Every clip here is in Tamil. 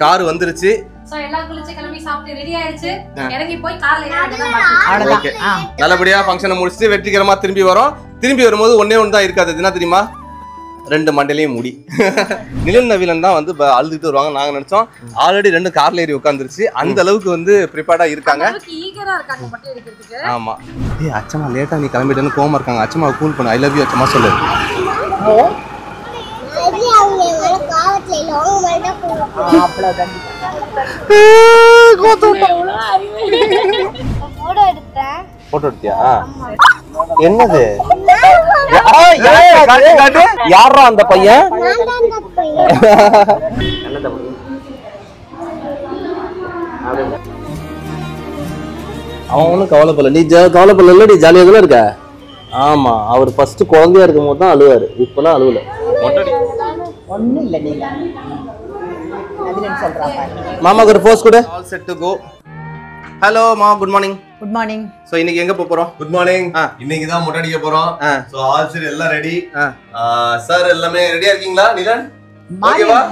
கார் வந்துருச்சு. சோ எல்லாம் குளிச்சு கிளம்பி சாப்பிட்டு ரெடி ஆயிடுச்சு. இறங்கி போய் கார்ல ஏறிடலாம். ஓகே. நல்லபடியா ஃபங்க்ஷனை முடிச்சிட்டு வெற்றிகரமா திரும்பி வரோம். திரும்பி வரும்போது ஒண்ணே ஒன்று தான் இருக்காது. என்ன தெரியுமா? ரெண்டு மண்டையிலையும் முடி. நிலன் நவீலன் தான் வந்து அழுதுட்டு வருவாங்க நாங்க நினைச்சோம். ஆல்ரெடி ரெண்டு கார்ல ஏறி உட்காந்துருச்சு. அந்த அளவுக்கு வந்து ப்ரிப்பேர்டா இருக்காங்க. ஆமா. ஏய் அச்சம்மா லேட்டா நீ கிளம்பிட்டேன்னு கோவமா இருக்காங்க. அச்சம்மா கூல் பண்ணு. ஐ லவ் யூ அச்சம்மா சொல்லு. போட்டோ எடுத்தியா? என்னது? யாரா அந்த பையன்? அவன் ஒன்றும் கவலைப்படல. நீ கவலைப்படல இல்ல, நீ ஜாலியாக தானே இருக்க. ஆமா, அவர் ஃபர்ஸ்ட் குழந்தையா இருக்கும் போது தான் அழுவாரு. இப்பெல்லாம் அழுவல. ஒண்ணும் இல்ல. நீங்க மாமாக்கு ஒரு போஸ் கொடு. All set to go. Hello மா, good morning. Good morning. So இன்னைக்கு எங்க போறோம்? Good morning. இன்னைக்கு தான் மொட்டை அடிக்க போறோம். சோ ஆல் செட் எல்லாம் ரெடி. சார் எல்லாமே ரெடியா இருக்கீங்களா? நிலன்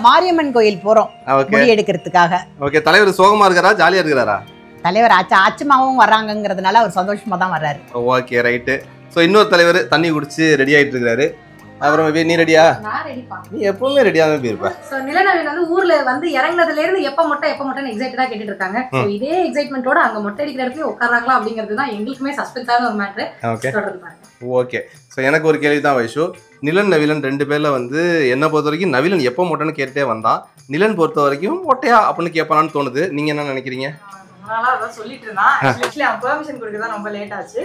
மாரியம்மன் கோயில் போறோம் முடி எடுக்கிறதுக்காக. ஓகே. தலைவர் சோகமா இருக்காரா ஜாலியா இருக்காரா? தலைவர் ஆச்சமாவும் வர்றாங்கங்கிறதுனால அவர் சந்தோஷமா தான் வர்றாரு. Okay right. சோ இன்னொரு தலைவர் தண்ணி குடிச்சு ரெடி ஆயிட்டு இருக்காரு. அப்புறம் நீ ரெடியா? நான் ரெடிப்பா. நீ எப்பவுமே ரெடியாவே போயிருப்ப. சோ நிலநவீன் வந்து ஊர்ல வந்து இறங்குனதுல இருந்து எப்ப மொட்டைன்னு எக்ஸைட்டடா கேட்டுட்டு இருக்காங்க. சோ இதே எக்ஸைட்மென்ட்டோட அங்க மொட்டை அடிக்கிற இடத்துல உட்கார்றாங்களா அப்படிங்கிறது தான் எங்களுக்குமே சஸ்பென்ஸான ஒரு மேட்டர். ஓகே. ஓகே. சோ எனக்கு ஒரு கேள்வி தான் வைஷு. நிலன் நவீலன் ரெண்டு பேர்ல வந்து என்ன பொறுத்த வரைக்கும் நவீலன் எப்போ மொட்டைன்னு கேட்டே வந்தான். நிலன் பொறுத்த வரைக்கும் மொட்டையா அப்படின்னு கேட்பானான்னு தோணுது. நீங்க என்ன நினைக்கிறீங்க? சொல்லிட்டு இருந்தான். ஆக்சுவலி அவன் பெர்மிஷன் கொடுக்கதான் ரொம்ப லேட் ஆச்சு.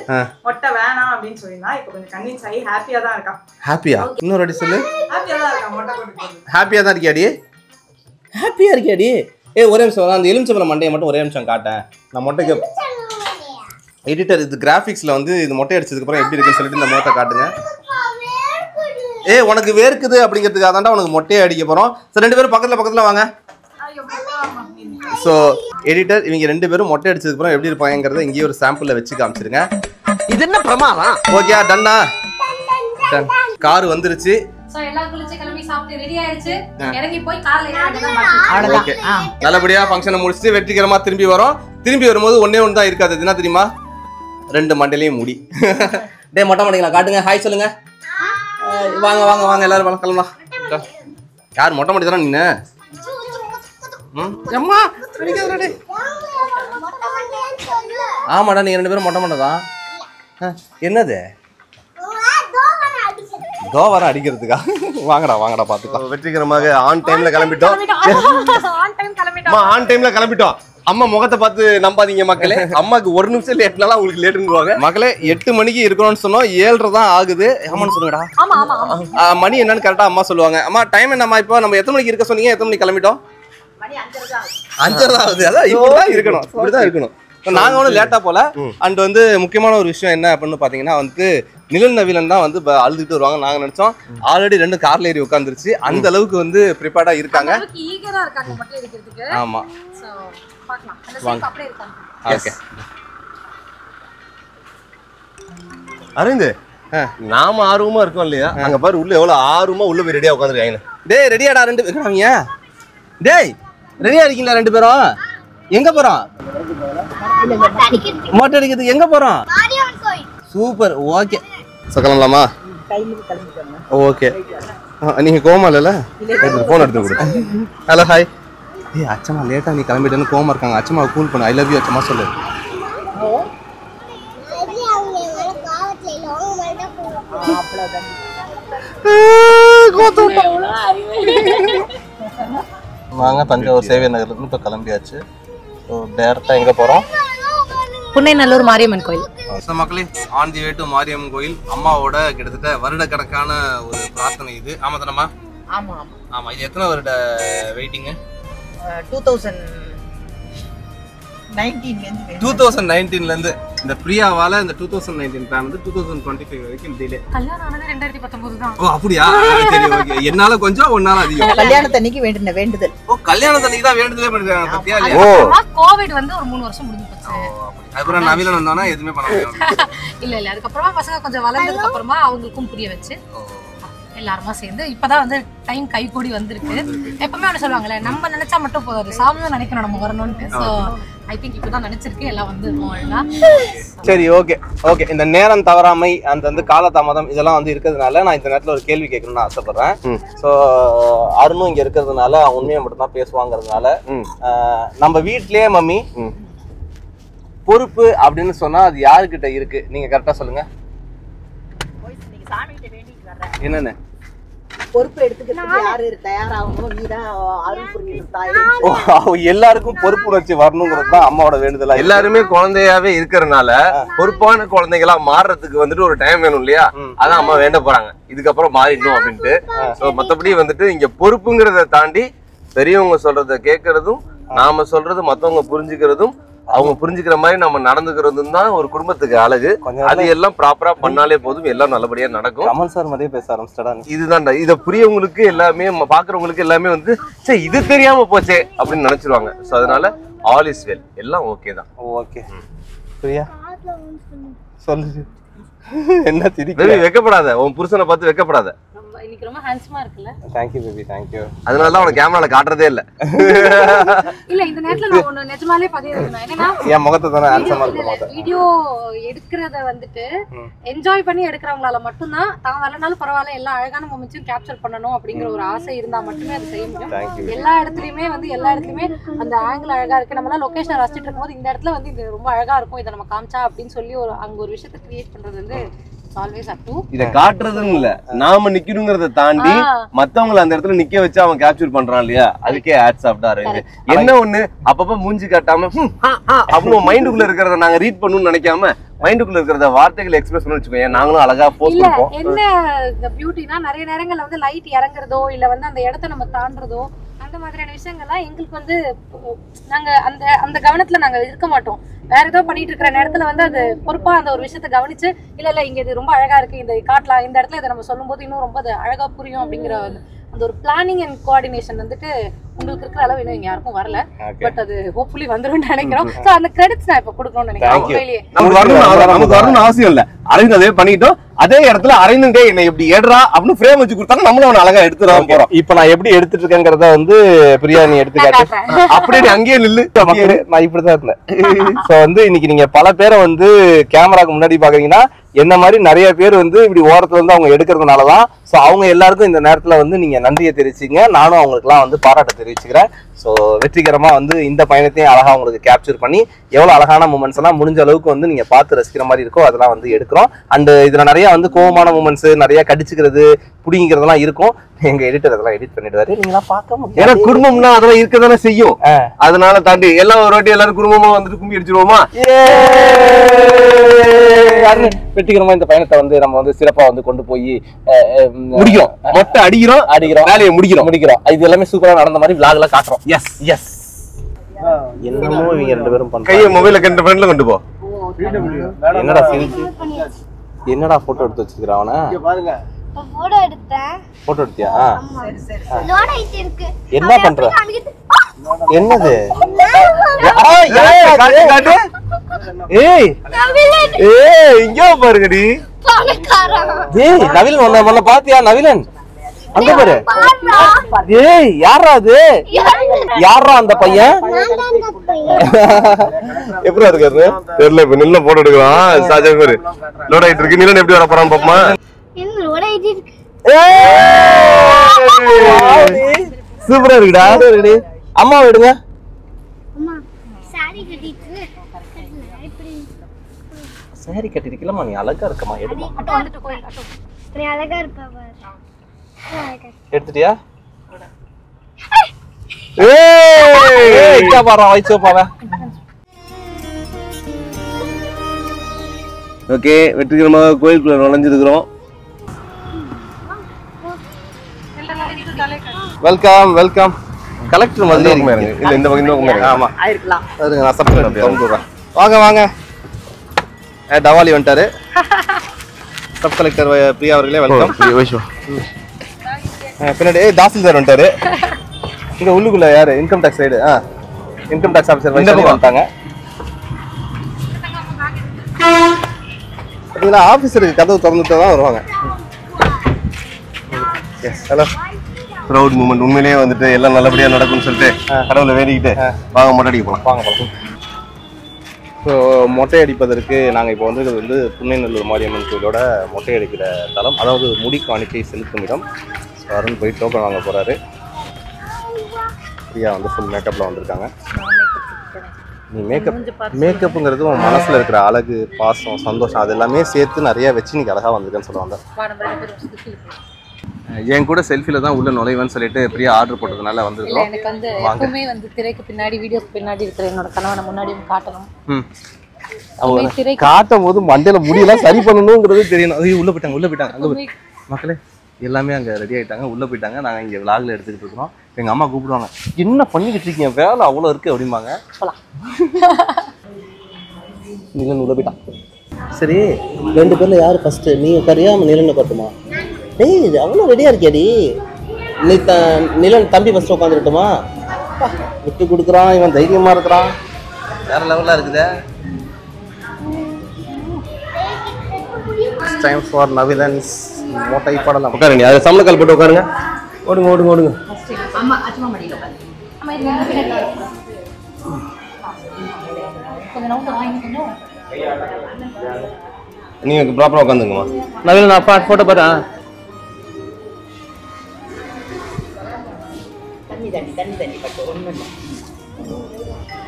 மொட்டை வேணாம் அப்படின்னு சொல்லிருந்தான். இப்போ கொஞ்சம் கன்வின்ஸ் ஆகி ஹாப்பியா தான் இருக்கான். ஹாப்பியா? இன்னொரு அடி சொல்லு. ஹாப்பியா தான் இருக்கான் மொட்டை போட்டு. ஹாப்பியா தான் இருக்கியாடி? ஹாப்பியா இருக்கியாடி? ஒரே நிமிஷம் அந்த எலுமிச்சம்பழம் மண்டையை மட்டும் ஒரே நிமிஷம் காட்டேன். நான் மொட்டைக்கு எடிட்டர் இது கிராஃபிக்ஸ்ல வந்து இது மொட்டை அடிச்சதுக்கு அப்புறம் எப்படி இருக்குன்னு சொல்லிட்டு இந்த முகத்தை காட்டுங்க. உனக்கு வேர்க்குது அப்படிங்கிறதுக்காக தான்டா உனக்கு மொட்டையை அடிக்க போறோம். சரி ரெண்டு பேரும் பக்கத்துல வாங்க. சோ எடிட்டர் இவங்க ரெண்டு பேரும் மொட்டை அடிச்சதுக்கு அப்புறம் எப்படி இருப்பாங்கங்கறத இங்கே ஒரு சாம்பிள்ல வச்சு காமிச்சிருங்க. இது என்ன பிரமாதம்? ஓகே டன்னா. கார் வந்துருச்சு. சோ எல்லாம் குளிச்சு கிளம்பி சாப்பிட்டு ரெடி ஆயிடுச்சு. இறங்கி போய் கார்ல ஏறிடலாம். ஓகே. நல்லபடியா ஃபங்க்ஷனை முடிச்சிட்டு வெற்றிகரமா திரும்பி வரோம். திரும்பி வரும்போது ஒண்ணே ஒன்று தான் இருக்காது. என்ன தெரியுமா? ரெண்டு மண்டையிலையும் முடி. டேய் மொட்டை மாட்டீங்களா? காட்டுங்க. ஹாய் சொல்லுங்க. வாங்க எல்லாரும் கிளம்பலாம். யார் மொட்டை மாட்டி தானே நீங்க? ஆமாடா நீங்க ரெண்டு பேரும் மொட்டை மாட்டதான். என்னது? தோவரம் அடிக்கிறதுக்கா? வாங்கடா பாத்துக்கலாம். வெற்றிகரமாக ஆன் டைம்ல கிளம்பிட்டோம். ஆன் டைம்ல கிளம்பிட்டோம். அம்மா முகத்தை பார்த்து நம்பாதீங்க மக்களே. அம்மாக்கு ஒரு நிமிஷம் லேட்னாலும் உங்களுக்கு லேட்டுன்னு மக்களே. 8 மணிக்கு இருக்கணும்னு சொன்னோம். 7:30 தான் ஆகுது. ஆமான்னு சொல்லுங்கடா. மணி என்னன்னு கரெக்டா அம்மா சொல்லுவாங்க. அம்மா டைம் என்னம்மா? இப்போ நம்ம எத்தனை மணிக்கு இருக்க சொன்னீங்க? எத்தனை மணிக்கு கிளம்பிட்டோம்? 5:30 ஆகுது. அதான் இப்படிதான் இருக்கணும். இப்படிதான் இருக்கணும். நாங்க ஒன்றும் லேட்டா போல. அண்ட் வந்து முக்கியமான ஒரு விஷயம் என்ன அப்படின்னு பாத்தீங்கன்னா வந்து நிலன் நவீலன் தான் வந்து அழுதுட்டு வருவாங்க நாங்க நினைச்சோம். ஆல்ரெடி ரெண்டு கார்ல ஏறி உட்காந்துருச்சு. அந்த அளவுக்கு வந்து ப்ரிப்பேர்டா இருக்காங்க. ஆமா. அரவிந்த் நாம ஆர்வமா இருக்கோம் இல்லையா? அங்க பாரு உள்ள எவ்வளவு ஆர்வமா உள்ள போய் ரெடியா உட்காந்துருக்காங்க. டேய் ரெடியாடா ரெண்டு பேரும். டேய் ரெடியா இருக்கீங்களா ரெண்டு பேரும்? எங்க போறோம்? மொட்டை அடிக்கிறதுக்கு எங்க போறோம்? சூப்பர். ஓகே. கிளம்பலாமா? ஓகே. நீங்க கோமா இல்ல? போன் எடுத்து கொடு. Hello hi. அச்சம்மா லேட்டா நீ கிளம்பிட்டேன்னு கோமா இருக்காங்க. அச்சம்மா கூல் பண்ணு. ஐ லவ் யூ அச்சம்மா சொல்லு. வாங்க தஞ்சாவூர் சேவியர் நகர்ல இருந்து இப்போ கிளம்பியாச்சு. டைரக்டா எங்க போறோம்? புன்னைநல்லூர் மாரியம்மன் கோயில். மக்களே on the way to Mariamman கோயில். அம்மாவோட கிட்டத்தட்ட வருடக்கணக்கான ஒரு பிரார்த்தனை இது. ஆமா தானம்மா? ஆமா. இது எத்தனை வருட வெயிட்டிங்? 2019ல இருந்து இந்த பிரியாவால இந்த 2019 பிளான் வந்து 2025 வரைக்கும் டிலே. கல்யாணம் ஆனது 2019 தான். ஓ அப்படியா? சரி ஓகே. என்னால கொஞ்சம் ஒன்னால அதிகம். கல்யாணத்தன்னைக்கு வேண்டின வேண்டுதல். ஓ கல்யாணத்தன்னைக்கு தான் வேண்டுதலே பண்ணிருக்காங்க பத்தியா? ஓ கோவிட் வந்து ஒரு 3 வருஷம் முடிஞ்சு போச்சு. அதுக்கப்புறம் நவீலன் வந்தானா எதுவுமே பண்ண முடியாது. இல்ல அதுக்கு அப்புறமா பசங்க கொஞ்சம் வளர்ந்ததுக்கு அப்புறமா அவங்களுக்கும் புரிய வச்சு எல்லாருமா சேர்ந்து இப்பதான் வந்து டைம் கை கூடி வந்திருக்கு. எப்பவுமே அவனை சொல்லுவாங்கல்ல, நம்ம நினைச்சா மட்டும் போதாது, சாமியும் நினைக்கணும் நம்ம வரணும்னு. ஸோ ஐ திங்க் இப்பதான் நினைச்சிருக்கு, எல்லாம் வந்து சரி. Okay okay. இந்த நேரம் தவறாமை, அந்த வந்து காலதாமதம் இதெல்லாம் வந்து இருக்கிறதுனால நான் இந்த நேரத்தில் ஒரு கேள்வி கேட்கணும்னு ஆசைப்படுறேன். ஸோ அருணும் இங்க இருக்கிறதுனால உண்மையை மட்டும் தான் பேசுவாங்கிறதுனால, நம்ம வீட்லயே மம்மி பொறுப்பு அப்படின்னு சொன்னா அது யாருக்கிட்ட இருக்கு? நீங்க கரெக்டா சொல்லுங்க. என்னன்னு பொறுப்பு எடுத்துக்கிறதுக்கு யாரு தயாராகணும்? நீதான் அருள் புரிஞ்சுட்டு தாய். எல்லாருக்கும் பொறுப்புணர்ச்சி வரணுங்கிறது தான் அம்மாவோட வேண்டுதலா. எல்லாருமே குழந்தையாவே இருக்கிறதுனால பொறுப்பான குழந்தைகளா மாறுறதுக்கு வந்துட்டு ஒரு டைம் வேணும் இல்லையா? அதான் அம்மா வேண்ட போறாங்க, இதுக்கப்புறம் மாறிடணும் அப்படின்ட்டு. சோ மத்தபடி வந்துட்டு இங்க பொறுப்புங்கிறத தாண்டி பெரியவங்க சொல்றத கேட்கறதும், நாம சொல்றது மத்தவங்க புரிஞ்சுக்கிறதும், அவங்க புரிஞ்சுக்கிற மாதிரி நம்ம நடந்துக்கிறதும் தான் ஒரு குடும்பத்துக்கு அழகு. அது எல்லாம் ப்ராப்பரா பண்ணாலே போதும், எல்லாம் நல்லபடியா நடக்கும். கமல் சார் மாதிரியே பேச ஆரம்பிச்சிட்டா. இதுதான்டா, இதை புரியவங்களுக்கு எல்லாமே, பாக்குறவங்களுக்கு எல்லாமே வந்து சரி இது தெரியாம போச்சே அப்படின்னு நினைச்சிருவாங்க. சோ அதனால ஆல் இஸ் வெல், எல்லாம் ஓகே தான். ஓகே பிரியா சொல்லு. என்ன திடீர் வெக்கப்படாத, உன் புருஷனை பார்த்து வெக்கப்படாத. இன்னைக்கு ரொம்ப ஹேண்ட்ஸமா இருக்குல்ல? Thank you baby, thank you. அதனால தான் அவன கேமரால காட்றதே இல்ல. இல்ல இந்த நேரத்துல நான் ஒன்னு நிஜமாலே பதிவு வைக்கணும். என்னன்னா என் முகத்தை தான ஹேண்ட்ஸமா இருக்கு. வீடியோ எடுக்கிறத வந்துட்டு என்ஜாய் பண்ணி எடுக்கிறவங்களால மட்டும்தான் தான் வரலனாலும் பரவாயில்ல எல்லா அழகான மொமெண்ட்ஸையும் கேப்சர் பண்ணணும் அப்படிங்கிற ஒரு ஆசை இருந்தா மட்டுமே அது செய்ய முடியும். எல்லா இடத்துலயுமே அந்த ஆங்கிள் அழகா இருக்கு, நம்மளால லொகேஷன் ரசிச்சுட்டு இருக்கும்போது இந்த இடத்துல வந்து இது ரொம்ப அழகா இருக்கும், இதை நம்ம காமிச்சா அப்படின்னு சொல்லி ஒரு அங்க ஒரு விஷயத்தை கிரியேட் பண்றது வந்து இத காட்டுறதுன்னு இல்ல, நாம நிக்கணுங்கிறத தாண்டி மத்தவங்களை அந்த இடத்துல நிக்க வச்சு அவன் கேப்சர் பண்றான் இல்லையா, அதுக்கே ஆட்ஸ் ஆப்டாரு. என்ன ஒண்ணு அப்பப்ப மூஞ்சி காட்டாம அப்படின்னு மைண்டுக்குள்ள இருக்கிறத நாங்க ரீட் பண்ணணும்னு நினைக்காம மைண்டுக்குள்ள இருக்கிறத வார்த்தைகளை எக்ஸ்பிரஸ் பண்ணி வச்சுக்கோங்க, நாங்களும் அழகா போஸ்ட் பண்ணுவோம். என்ன பியூட்டினா நிறைய நேரங்கள்ல வந்து லைட் இறங்குறதோ இல்ல வந்து அந்த இடத்த நம்ம தாண்டறதோ அந்த மாதிரியான விஷயங்கள்லாம் எங்களுக்கு வந்து நாங்க அந்த அந்த கவனத்துல நாங்க இருக்க மாட்டோம். வேற ஏதோ பண்ணிட்டு இருக்கிற நேரத்துல வந்து அது பொறுப்பா அந்த ஒரு விஷயத்த கவனிச்சு இல்ல இங்க இது ரொம்ப அழகா இருக்கு, இந்த காட்டலாம், இந்த இடத்துல இதை நம்ம சொல்லும் போது இன்னும் ரொம்ப அது அழகா புரியும் அப்படிங்கிற அந்த ஒரு பிளானிங் அண்ட் கோஆர்டினேஷன் வந்துட்டு உங்களுக்கு இருக்கிற அளவு இன்னும் யாருக்கும் வரல. பட் அது ஹோப்ஃபுல்லி வந்துரும் நினைக்கிறோம். சோ அந்த கிரெடிட்ஸ் நான் இப்ப கொடுக்கணும்னு நினைக்கிறேன். நமக்கு வரணும்னு அவசியம் இல்ல, அரவிந்த் அதே பண்ணிட்டோம். அதே இடத்துல அரவிந்தே என்ன எப்படி ஏடுறா அப்படின்னு ஃப்ரேம் வச்சு கொடுத்தாங்க, நம்மளும் அவனை அழகா எடுத்துதான் போறோம். இப்ப நான் எப்படி எடுத்துட்டு இருக்கேங்கிறத வந்து பிரியா நீ எடுத்துக்காட்டு. அப்படியே அங்கேயே நில்லு. நான் இப்படிதான் இருந்தேன். சோ வந்து இன்னைக்கு நீங்க பல பேரை வந்து கேமராக்கு முன்னாடி பாக்குறீங்கன்னா என்ன மாதிரி நிறைய பேர் வந்து இப்படி ஓரத்துல வந்து அவங்க எடுக்கிறதுனாலதான். சோ அவங்க எல்லாருக்கும் இந்த நேரத்துல வந்து நீங்க நன்றியை தெரிவிச்சிங்க, நானும் அவங்களுக்கு எல்லாம் வந்து பாராட்ட தெரிவிச்சுக்கிறேன். ஸோ வெற்றிகரமா வந்து இந்த பயணத்தையும் அழகா உங்களுக்கு கேப்சர் பண்ணி எவ்வளவு அழகான மூமெண்ட்ஸ் எல்லாம் முடிஞ்ச அளவுக்கு வந்து நீங்க பார்த்து ரசிக்கிற மாதிரி இருக்கோ அதெல்லாம் வந்து எடுக்கிறோம். அண்ட் இதுல நிறைய வந்து கோவமான மூமெண்ட்ஸ், நிறைய கடிச்சுக்கிறது, புடிங்கிறதெல்லாம் இருக்கும். எங்க எடிட்டர் அதெல்லாம் எடிட் பண்ணிடுவாரு, நீங்களா பார்க்க முடியும். ஏன்னா குடும்பம்னா அதெல்லாம் இருக்கதானே செய்யும். அதனால தாண்டி எல்லாம் ஒரு வாட்டி எல்லாரும் குடும்பமா வந்துட்டு கும்பி அடிச்சிருவோமா. வெற்றிகரமா இந்த பயணத்தை வந்து நம்ம வந்து சிறப்பா வந்து கொண்டு போய் முடிக்கிறோம், மொட்டை அடிக்கிறோம், வேலையை முடிக்கிறோம். இது எல்லாமே சூப்பரா நடந்த மாதிரி விளாக்ல காட்டுறோம். Yes yes. என்னமோ இவங்க ரெண்டு பேரும் பண்றாங்க. கையை மொபைல கண்டு ஃப்ரெண்ட்ல கொண்டு போ. என்னடா சிரிச்சு என்னடா போட்டோ எடுத்து வச்சிருக்கா அவன? பாருங்க போட்டோ எடுத்தேன். போட்டோ எடுத்தியா? லோட் ஆயிட்டு இருக்கு. என்ன பண்ற? என்னது? காட்டு. ஏய் ஏய் இங்க பாருங்கடி. ஏய் நவிலன் உன்ன பாத்தியா? நவிலன் அங்க பாரு. ஏய் யாரா அது? யாரா அந்த பையன்? எப்படி இருக்காரு தெரியல. இப்ப நில்ல போட்டோ எடுக்கலாம். சாஜா பாரு லோட் ஆயிட்டு இருக்கு. நிலன் எப்படி வர போறான் பாப்பமா. என்ன லோட் ஆயிட்டு இருக்கு. சூப்பரா இருக்குடா. அம்மா விடுங்க. அம்மா சாரி கட்டிட்டு இப்படி சாரி கட்டிருக்கலமா, நீ அழகா இருக்கமா. எடுமா. ஆட்டோ வந்துட்டு கோயில் ஆட்டோ. நீ அழகா இருப்ப பாரு. எடுத்துட்டியா? ஏய் இங்க பாறா வைச்சோ பாவ. ஓகே வெற்றிகரமாக கோயிலுக்குள்ள நுழைஞ்சிருக்கிறோம். Welcome welcome. கலெக்டர் மாதிரி இல்ல இந்த பக்கம் இந்த பக்கம். ஆமா ஆயிருக்கலாம். அதுங்க நான் சப்ஸ்கிரைப் பண்ணிடுறேன். வாங்க வாங்க. டவாலி வந்துட்டாரு. சப் கலெக்டர் பிரியா அவர்களே வெல்கம். பின்னாடி தாசில்தார் வந்துட்டாரு. இங்க உள்ளுக்குள்ள யாரு? Income tax side. Income tax officer வந்துட்டாங்க. பாத்தீங்களா, ஆபீசருக்கு கதவு திறந்துட்டு தான் வருவாங்க. Yes hello proud moment. உண்மையிலேயே வந்துட்டு எல்லாம் நல்லபடியா நடக்கும்னு சொல்லிட்டு கடவுளை வேண்டிக்கிட்டு வாங்க மொட்டை அடிக்க போலாம். வாங்க போகலாம். ஸோ மொட்டை அடிப்பதற்கு நாங்கள் இப்போ வந்து புன்னைநல்லூர் மாரியம்மன் கோயிலோட மொட்டை அடிக்கிற தலம், அதாவது முடி காணிக்கை செலுத்தும் இடம். ஸோ அருண் போய் டோக்கன் வாங்க போகிறாரு. பிரியா வந்து ஃபுல் மேக்கப்பில் வந்திருக்காங்க. நீ மேக்கப்புங்கிறது உன் மனசில் இருக்கிற அழகு, பாசம், சந்தோஷம் அது எல்லாமே சேர்த்து நிறைய வச்சு நீ அழகாக வந்திருக்கேன்னு சொல்லுவாங்க. என் கூட செல்ஃபியில் தான் உள்ள நுழைவேன்னு சொல்லிட்டு பிரியா ஆர்டர் போட்டதுனால வந்துருக்கோம். எனக்கு வந்து எப்பவுமே வந்து திரைக்கு பின்னாடி வீடியோக்கு பின்னாடி இருக்கிற என்னோட கணவனை முன்னாடியும் காட்டணும். அவங்க காட்டும் போது மண்டையில முடியெல்லாம் சரி பண்ணணுங்கிறது தெரியணும். அது உள்ள போயிட்டாங்க அங்கே மக்களே எல்லாமே அங்கே ரெடி ஆகிட்டாங்க, உள்ளே போயிட்டாங்க. நாங்கள் இங்கே விளாகில் எடுத்துக்கிட்டு இருக்கிறோம். எங்கள் அம்மா கூப்பிடுவாங்க, என்ன பண்ணிக்கிட்டு இருக்கீங்க, வேலை அவ்வளோ இருக்குது அப்படிம்பாங்க. போகலாம். நீலன் உள்ள போயிட்டான். சரி, 2 பேர்ல யார் ஃபர்ஸ்ட்? நீ உட்காரியா நிலன் உட்காரட்டுமா? டேய் அவ்வளோ ரெடியா இருக்கியாடி? நீ நிலன் தம்பி ஃபர்ஸ்ட் உட்காந்துருட்டுமா? விட்டு கொடுக்குறான், இவன் தைரியமா இருக்கிறான், வேற லெவலில் இருக்குதே. டைம் ஃபார் நவிலன்ஸ் மொட்டை படலாம். உட்காருங்க, அது சமணக்கால் போட்டு உட்காருங்க. ஓடுங்க. அம்மா அச்சுமா மடியில உட்காரு. நீங்க ப்ராப்பரா உட்காந்துங்கம்மா. நவீன் அப்பா போட்டோ பாரு. தண்ணி பட்டு ஒண்ணு இல்லை.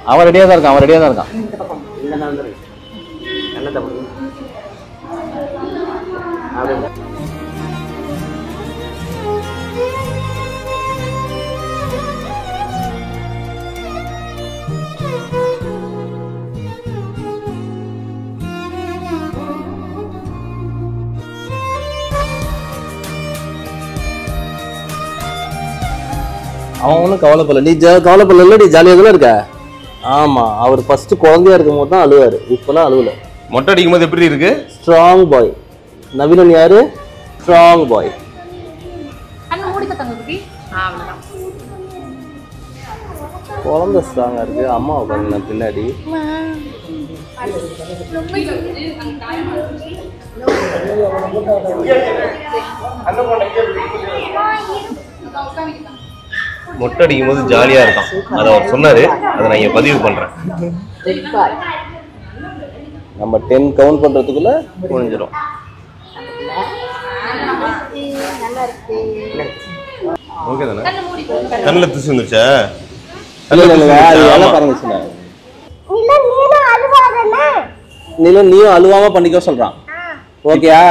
அவன் ரெடியா தான் இருக்கான். இந்த பக்கம் இந்த நாள் நல்ல தப்பு. அவன் ஒன்றும் கவலைப்படல. நீ கவலைப்படல, நீ ஜாலியாக தானே இருக்க. ஆமா, அவர் ஃபர்ஸ்ட் குழந்தையா இருக்கும் போது தான் அழுவாரு, இப்பெல்லாம் அழுவல. மொட்டை அடிக்கும் போது எப்படி இருக்கு? ஸ்ட்ராங் பாய். நவீனன் யாரு? ஸ்ட்ராங் பாய். குழந்தை ஸ்ட்ராங்கா இருக்கு. அம்மா உட்காந்து பின்னாடி. மொட்டை அடிக்கும் போது ஜாலியா இருக்கான், அதை அவர் சொன்னாரு. அதை நான் இங்க பதிவு பண்றேன். நம்ம 10 கவுண்ட் பண்றதுக்குள்ள முடிஞ்சிடும். ஓகே தானே? கண்ணில் தூசி வந்துருச்சா? நீயும் அழுவாம பண்ணிக்க சொல்றான். ஓகேயா?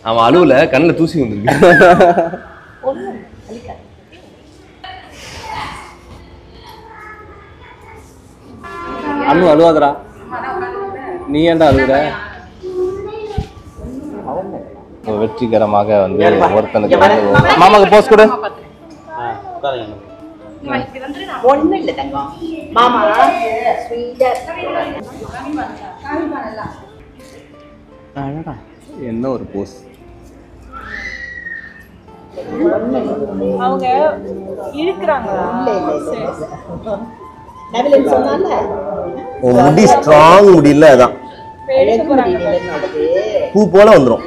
அவன் அழுவல, கண்ணில் தூசி வந்துருக்கு. அண்ணு அழுவாதரா. நீ ஏன்டா அழுகுற? வெற்றிகரமாக வந்து ஒருத்தனுக்கு மாமாக்கு போஸ்ட் கொடு. ஒண்ணு இல்லை தங்கம். மாமா என்ன ஒரு போஸ். அவங்க இழுக்குறாங்க. நவிலன் சொன்னால முடி ஸ்ட்ராங் முடி இல்ல, அதான் பூ போல வந்துடும்.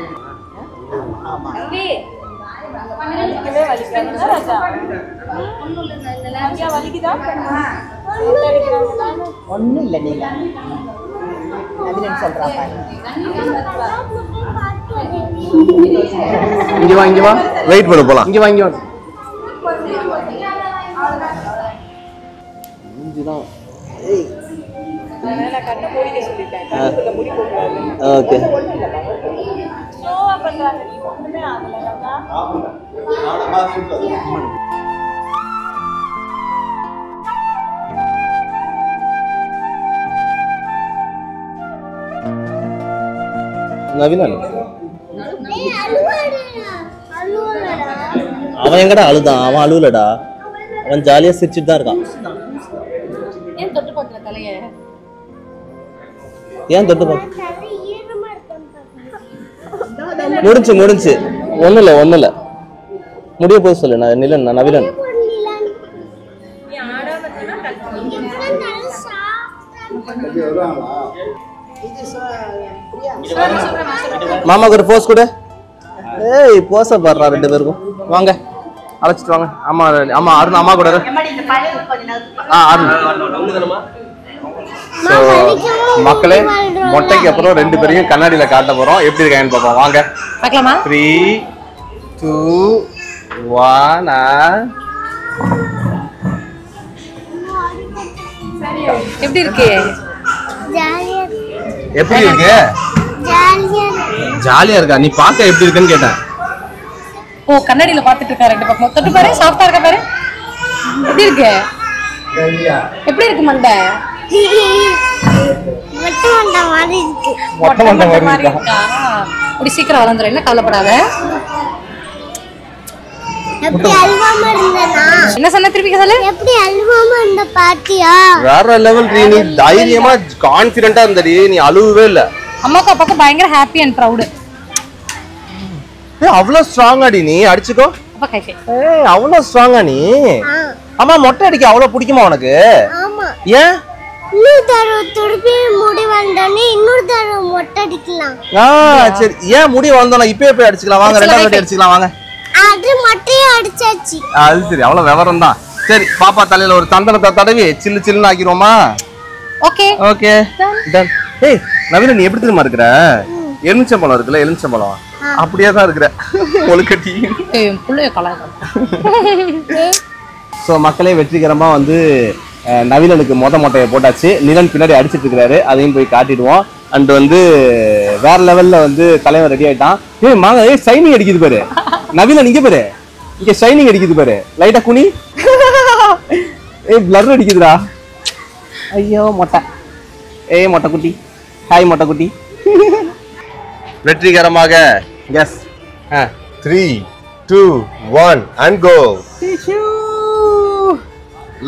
ஒண்ணும் இல்லை. நீங்க நவிலன் சொல்றா பாரு. இங்க வா வெயிட் பண்ண போலாம். இங்க வா ஓகே. நவீனன் அவன் எங்கடா அழுதான்? அவன் அழுவலடா, அவன் ஜாலியா சிரிச்சுட்டு தான் இருக்கான். ஏன் தொட்டு பார்க்கல தலைய? ஏன் தொட்டு பார்க்க? முடிஞ்சு ஒண்ணு இல்ல முடிய போய் சொல்லு. நான் நிலன், நான் நவீனன். மாமாக்கு ஒரு போஸ் கொடு. ஏய் போஸ பாடுறா 2 பேருக்கும். வாங்க அழைச்சிட்டு வாங்க. அம்மா அம்மா அருண் அம்மா கூட மக்களே மொட்டைக்கு அப்புறம் 2 பேரையும் கண்ணாடியில காட்ட போறோம். எப்படி இருக்காங்கன்னு பார்ப்போம். வாங்க பார்க்கலாமா? 3 2 1 எப்படி இருக்கு? எப்படி இருக்கு? ஜாலியா இருக்கா? நீ பார்க்க எப்படி இருக்குன்னு கேட்டேன். ஓ கண்ணாடியில பாத்துட்டு இருக்கா 2 பக்கம். தொட்டு பாரு, சாஃப்ட்டா இருக்கா பாரு. எப்படி இருக்கு? எப்படி இருக்கு மண்டை? மொட்டை மண்டை மாதிரி இருக்கா? அப்படி சீக்கிரம் வளர்ந்துரும், என்ன கவலைப்படாத. என்ன சொன்ன திருப்பி சொல்லு. எப்படி அழுவாம இருந்த பாத்தியா? வேற லெவல் நீ தைரியமா கான்ஃபிடென்ட்டா இருந்தடி. நீ அழுவவே இல்ல. அம்மாக்கு அப்பாக்கு பயங்கர ஹாப்பி அண்ட் ப்ரௌட். அவ்வளவு ஸ்ட்ராங்காடி நீ. அடிச்சுக்கோ. அப்பா கை கை. அவ்வளவு ஸ்ட்ராங்கா நீ. அம்மா மொட்டை அடிக்க அவ்வளவு பிடிக்குமா உனக்கு? ஆமா. ஏன்? இன்னொரு தடவை திருப்பி முடி வந்தோடனே இன்னொரு தடவை மொட்டை அடிக்கலாம். சரி. ஏன் முடி வந்தோம் இப்பயே போய் அடிச்சுக்கலாம். வாங்க 2வது வாட்டி அடிச்சுக்கலாம் வாங்க. அது மொட்டையும் அடிச்சாச்சு. அது சரி, அவ்வளவு விவரம் தான். சரி பாப்பா தலையில ஒரு சந்தனத்தை தடவி சில்லு சில்லுன்னு ஆக்கிடுவோமா? Okay okay done. ஏய் நவீன நீ எப்படி தெரியுமா இருக்கிற? எலுமிச்சம்பழம் இருக்குல்ல, எலுமிச்சம்பழம் அப்படியே தான் இருக்கிற. ஒழுக்கட்டி புள்ளைய கலாய்க்க. ஸோ மக்களே வெற்றிகரமா வந்து நவீனனுக்கு மொட்டையை போட்டாச்சு. நிலன் பின்னாடி அடிச்சிட்டு இருக்கிறாரு, அதையும் போய் காட்டிடுவோம். அண்ட் வந்து வேற லெவல்ல வந்து தலைவன் ரெடி ஆயிட்டான். ஏய் ஷைனிங் அடிக்குது பாரு நவீனன். இங்க பாரு, இங்க ஷைனிங் அடிக்குது பாரு. லைட்டா குனி. பிளர் அடிக்குதுடா. ஐயோ மொட்டை. மொட்டை குட்டி. ஹாய் மொட்டை குட்டி. வெற்றிகரமாக எஸ் 3 2 1 and go.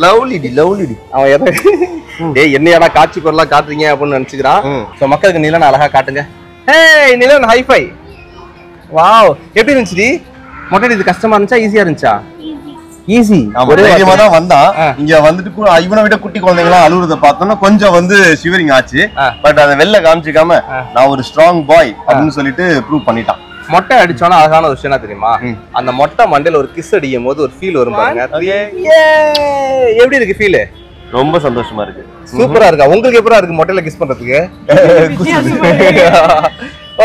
லவ்லிடி அவன் எதை என்னையாடா காட்சி பொருளா காட்டுறீங்க அப்படின்னு நினைச்சுக்கிறான். ஸோ மக்களுக்கு நிலன் அழகா காட்டுங்க. Hey நிலன் hi-fi. வாவ் எப்படி இருந்துச்சு? மொட்டை அடிக்கிறது கஷ்டமா இருந்துச்சா ஈஸியா இருந்துச்சா? ஈஸி. ஒரே தைரியமா தான் வந்தான். இங்க வந்துட்டு இவனை விட குட்டி குழந்தைங்களா அழுவுறத பார்த்தோம்னா கொஞ்சம் வந்து ஷிவரிங் ஆச்சு. பட் அதை வெளில காமிச்சிக்காம நான் ஒரு ஸ்ட்ராங் பாய் அப்படின்னு சொல்லிட்டு ப்ரூவ் பண்ணிட்டான். மொட்டை அடிச்சோன்னா அழகான ஒரு விஷயம் தெரியுமா? அந்த மொட்டை மண்டையில ஒரு கிஸ் அடிக்கும் போது ஒரு ஃபீல் வரும் பாருங்க. எப்படி இருக்கு ஃபீல்? ரொம்ப சந்தோஷமா இருக்கு. சூப்பரா இருக்கா? உங்களுக்கு எப்படா இருக்கு மொட்டையில கிஸ் பண்றதுக்கு?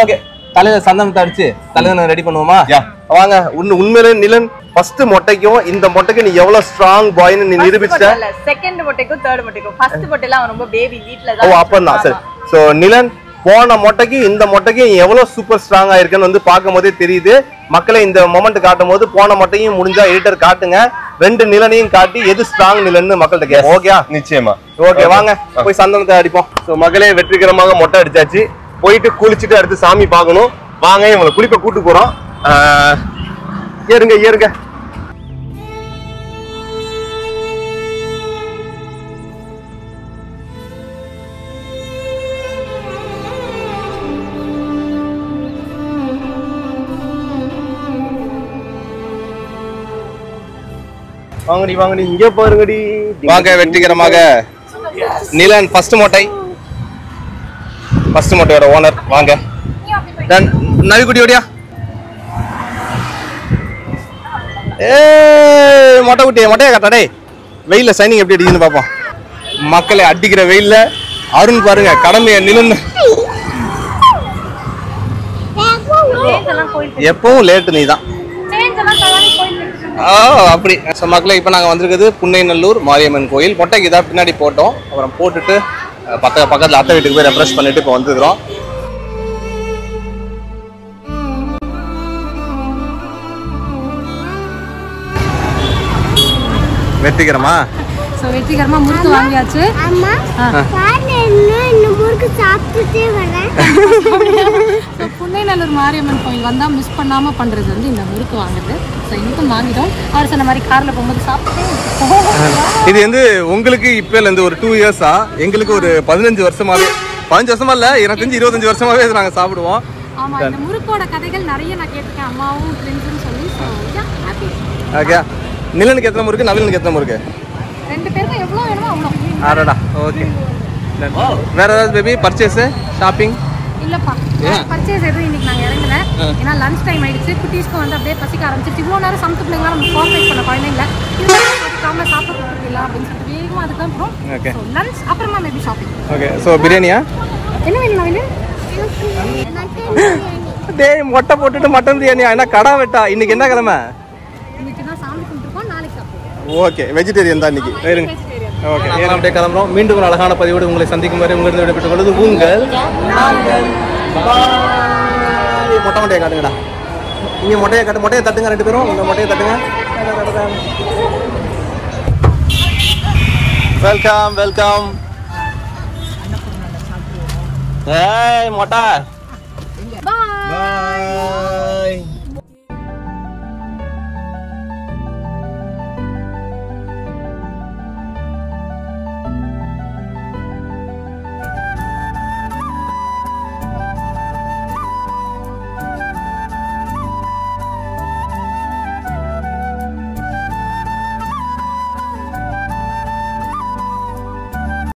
ஓகே தலையில சந்தனத்தை அடிச்சு தலைவனை ரெடி பண்ணுவோமா? வாங்க. உண்மையிலே நிலன் ஃபர்ஸ்ட் மொட்டைக்கும் இந்த மொட்டைக்கு நீ எவ்வளவு ஸ்ட்ராங் பாய்னு நீ நிரூபிச்ச. செகண்ட் மொட்டைக்கும் தேர்ட் மொட்டைக்கும் ஃபர்ஸ்ட் மொட்டைலாம் ரொம்ப பேபி வீட்ல தான். ஓ அப்பதான் சரி. சோ நிலன் போன மொட்டைக்கு இந்த மொட்டைக்கு எவ்வளவு சூப்பர் ஸ்ட்ராங்கா இருக்குன்னு வந்து பார்க்கும் போதே தெரியுது. மக்களை இந்த மொமெண்ட் காட்டும் போது போன மொட்டையும் முடிஞ்சா எடிட்டர் காட்டுங்க. 2 நிலனையும் காட்டி எது ஸ்ட்ராங் நிலன்னு மக்கள்கிட்ட கேட்க. ஓகே நிச்சயமா. ஓகே வாங்க போய் சந்தனத்தை அடிப்போம். ஸோ மகளே வெற்றிகரமாக மொட்டை அடிச்சாச்சு. போயிட்டு குளிச்சுட்டு அடுத்து சாமி பார்க்கணும். வாங்க இவங்களை குளிப்ப கூட்டு போறோம். ஏறுங்க. வாங்கடி இங்க பாருங்கடி. வாங்க வெற்றிகரமாக நிலன் ஃபர்ஸ்ட் மொட்டையோட ஓனர். வாங்க டன். நவிக்குட்டி ஓடியா. மொட்டையை காட்டாடே. வெயில்ல சைனிங் எப்படி அடிக்குன்னு பார்ப்போம். மக்களை அடிக்கிற வெயில்ல அருண் பாருங்க கடமைய நிலன். எப்பவும் லேட்டு நீ தான். அப்படி மக்களே இப்போ நாங்கள் வந்திருக்குது புன்னைநல்லூர் மாரியம்மன் கோயில். மொட்டைக்கு இதாக பின்னாடி போட்டோம். அப்புறம் போட்டுட்டு பக்கத்தில் அத்தை வீட்டுக்கு போய் ரெஃப்ரெஷ் பண்ணிட்டு இப்போ வந்துருக்கிறோம். வெற்றிகரமா முறுக்கு வாங்கியாச்சு. அம்மா காலைல இந்த முறுக்கு சாப்பிட்டுட்டே வரேன். புன்னைநல்லூர் மாரியம்மன் கோயில் வந்தா மிஸ் பண்ணாம பண்றது வந்து இந்த முறுக்கு வாங்குறது. இன்னும் வாங்கிட்டோம். அவர் சொன்ன மாதிரி கார்ல போகும்போது சாப்பிட்டு. இது வந்து உங்களுக்கு இப்பல இருந்து ஒரு 2 இயர்ஸா, எங்களுக்கு ஒரு 15 வருஷமாவே, 15 வருஷமா இல்ல எனக்கு தெரிஞ்சு 25 வருஷமாவே நாங்க சாப்பிடுவோம். ஆமா இந்த முறுக்கோட கதைகள் நிறைய நான் கேட்டிருக்கேன். அம்மாவும் ஃப்ரெண்ட்ஸும் சொல்லி ஹாப்பி. ஓகே நிலனுக்கு எத்தனை முறுக்கு, நவீனுக்கு எத்தனை முறுக்கு? 2 பேருக்கும் எவ்வளோ வேணுமோ அவ்வளோ. ஆடாடா ஓகே. வேற ஏதாவது பேபி பர்ச்சேஸ் ஷாப்பிங்? இல்லப்பா பர்ச்சேஸ் எதுவும் இன்னைக்கு நாங்க இறங்கல. ஏன்னா லஞ்ச் டைம் ஆயிடுச்சு. குட்டீஸ்க்கு வந்து அப்படியே பசிக்க ஆரம்பிச்சிருச்சு. இவ்வளோ நேரம் சமத்து பிள்ளைங்களா நம்ம கோஆப்ரேட் பண்ண குழந்தைங்கள காம சாப்பிட கொடுத்துடலாம் அப்படின்னு சொல்லிட்டு வேகமாக அதுக்கு அப்புறம் லஞ்ச் அப்புறமா மேபி ஷாப்பிங். ஓகே ஸோ பிரியாணியா என்ன வேணும் வேணும்? டேய் மொட்டை போட்டுட்டு மட்டன் பிரியாணியா? என்ன கடா வெட்டா? இன்னைக்கு என்ன கிழமை? இன்னைக்கு தான் சாமி கும்பிட்டுருக்கோம், நாளைக்கு சாப்பிடுவோம். ஓகே வெஜிடேரியன் தான் இன்னைக்கு. இருங்க ஓகே அப்படியே கிளம்புறோம். மீண்டும் ஒரு அழகான பதிவோடு உங்களை சந்திக்கும் வரை உங்களிருந்து விடைபெற்றுக் கொள்வது உங்கள் மொட்டை மொட்டையை காட்டுங்கடா. இங்கே மொட்டையை தட்டுங்க, 2 பேரும் இந்த மொட்டையை தட்டுங்க. Welcome welcome. ஏய் மொட்டை